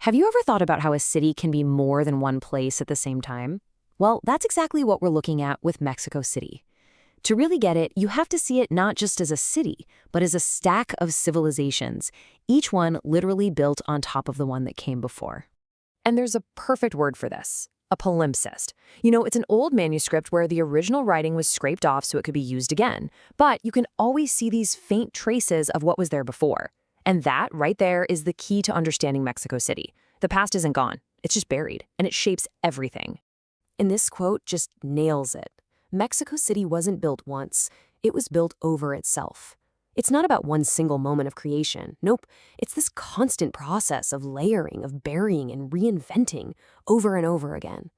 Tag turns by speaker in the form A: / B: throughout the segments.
A: Have you ever thought about how a city can be more than one place at the same time? Well, that's exactly what we're looking at with Mexico City. To really get it, you have to see it not just as a city, but as a stack of civilizations, each one literally built on top of the one that came before. And there's a perfect word for this, a palimpsest. It's an old manuscript where the original writing was scraped off so it could be used again, but you can always see these faint traces of what was there before. And that, right there, is the key to understanding Mexico City. The past isn't gone, it's just buried, and it shapes everything. And this quote just nails it. Mexico City wasn't built once, it was built over itself. It's not about one single moment of creation. Nope, it's this constant process of layering, of burying, and reinventing over and over again.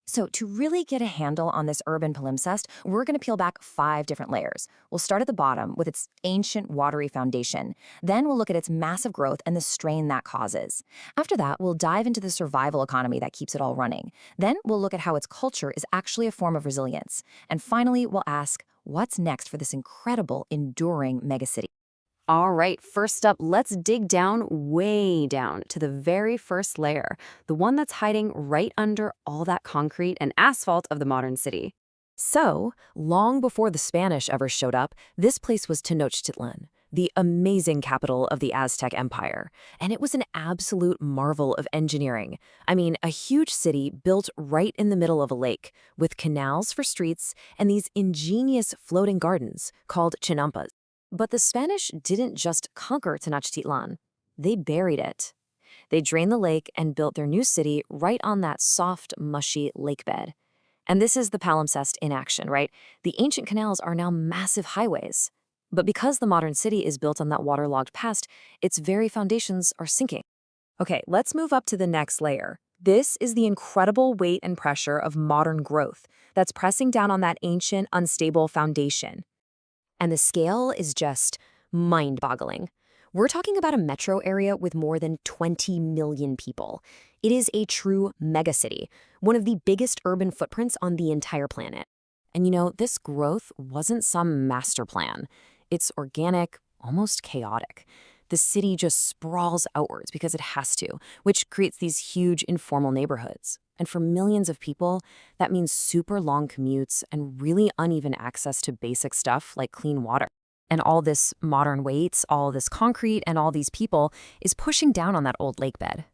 A: So to really get a handle on this urban palimpsest, we're going to peel back 5 different layers. We'll start at the bottom with its ancient watery foundation. Then we'll look at its massive growth and the strain that causes. After that, we'll dive into the survival economy that keeps it all running. Then we'll look at how its culture is actually a form of resilience. And finally, we'll ask, what's next for this incredible, enduring megacity? All right, first up, let's dig down, way down, to the very first layer, the one that's hiding right under all that concrete and asphalt of the modern city. So, long before the Spanish ever showed up, this place was Tenochtitlán, the amazing capital of the Aztec Empire. And it was an absolute marvel of engineering. I mean, a huge city built right in the middle of a lake, with canals for streets and these ingenious floating gardens called chinampas. But the Spanish didn't just conquer Tenochtitlan, they buried it. They drained the lake and built their new city right on that soft, mushy lake bed. And this is the palimpsest in action, right? The ancient canals are now massive highways. But because the modern city is built on that waterlogged past, its very foundations are sinking. Okay, let's move up to the next layer. This is the incredible weight and pressure of modern growth that's pressing down on that ancient, unstable foundation. And the scale is just mind-boggling. We're talking about a metro area with more than 20 million people. It is a true megacity, one of the biggest urban footprints on the entire planet. And this growth wasn't some master plan. It's organic, almost chaotic. The city just sprawls outwards because it has to, which creates these huge informal neighborhoods. And for millions of people, that means super long commutes and really uneven access to basic stuff like clean water. And all this modern weights, all this concrete, and all these people is pushing down on that old lake bed.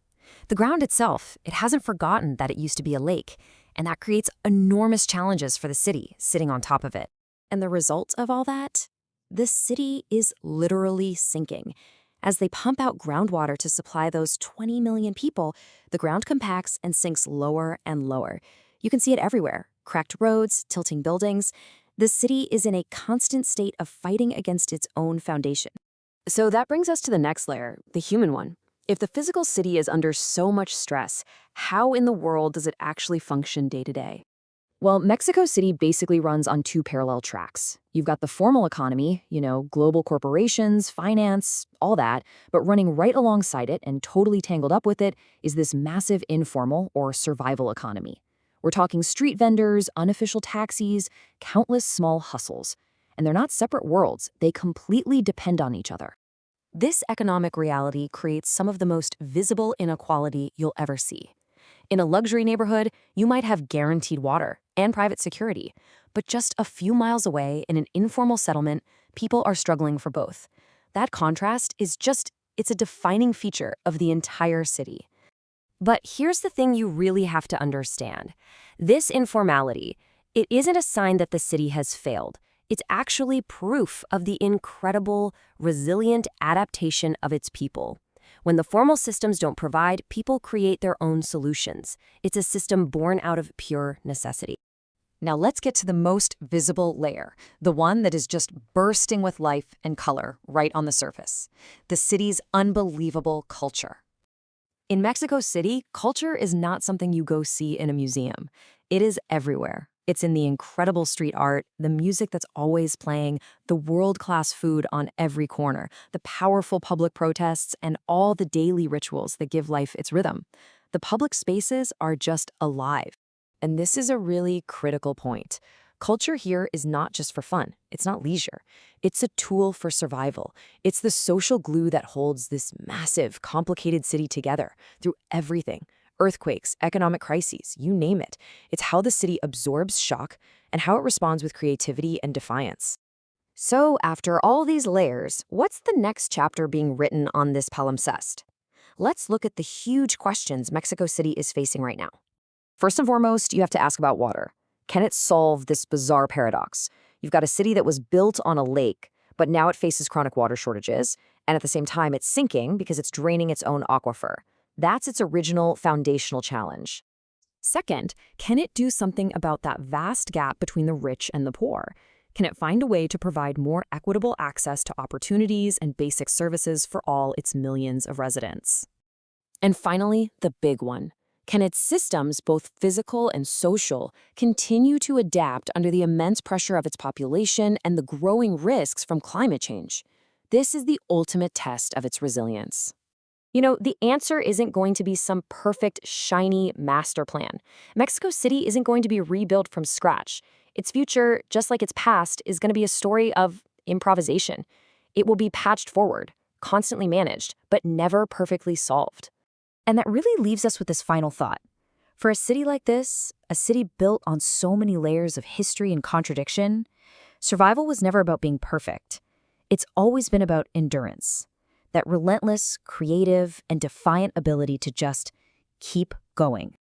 A: The ground itself, it hasn't forgotten that it used to be a lake, and that creates enormous challenges for the city sitting on top of it. And the result of all that? The city is literally sinking. As they pump out groundwater to supply those 20 million people, the ground compacts and sinks lower and lower. You can see it everywhere: cracked roads, tilting buildings. The city is in a constant state of fighting against its own foundation. So that brings us to the next layer, the human one. If the physical city is under so much stress, how in the world does it actually function day to day? Well, Mexico City basically runs on 2 parallel tracks. You've got the formal economy, global corporations, finance, all that, but running right alongside it and totally tangled up with it is this massive informal or survival economy. We're talking street vendors, unofficial taxis, countless small hustles. And they're not separate worlds, they completely depend on each other. This economic reality creates some of the most visible inequality you'll ever see. In a luxury neighborhood, you might have guaranteed water and private security, but just a few miles away in an informal settlement, people are struggling for both. That contrast is it's a defining feature of the entire city. But here's the thing you really have to understand. This informality, it isn't a sign that the city has failed. It's actually proof of the incredible, resilient adaptation of its people. When the formal systems don't provide, people create their own solutions. It's a system born out of pure necessity. Now let's get to the most visible layer, the one that is just bursting with life and color right on the surface. The city's unbelievable culture. In Mexico City, culture is not something you go see in a museum. It is everywhere. It's in the incredible street art, the music that's always playing, the world-class food on every corner, the powerful public protests, and all the daily rituals that give life its rhythm. The public spaces are just alive. And this is a really critical point. Culture here is not just for fun. It's not leisure. It's a tool for survival. It's the social glue that holds this massive, complicated city together through everything. Earthquakes, economic crises, you name it. It's how the city absorbs shock and how it responds with creativity and defiance. So, after all these layers, what's the next chapter being written on this palimpsest? Let's look at the huge questions Mexico City is facing right now. First and foremost, you have to ask about water. Can it solve this bizarre paradox? You've got a city that was built on a lake, but now it faces chronic water shortages, and at the same time it's sinking because it's draining its own aquifer. That's its original foundational challenge. Second, can it do something about that vast gap between the rich and the poor? Can it find a way to provide more equitable access to opportunities and basic services for all its millions of residents? And finally, the big one. Can its systems, both physical and social, continue to adapt under the immense pressure of its population and the growing risks from climate change? This is the ultimate test of its resilience. The answer isn't going to be some perfect, shiny master plan. Mexico City isn't going to be rebuilt from scratch. Its future, just like its past, is going to be a story of improvisation. It will be patched forward, constantly managed, but never perfectly solved. And that really leaves us with this final thought. For a city like this, a city built on so many layers of history and contradiction, survival was never about being perfect. It's always been about endurance. That relentless, creative, and defiant ability to just keep going.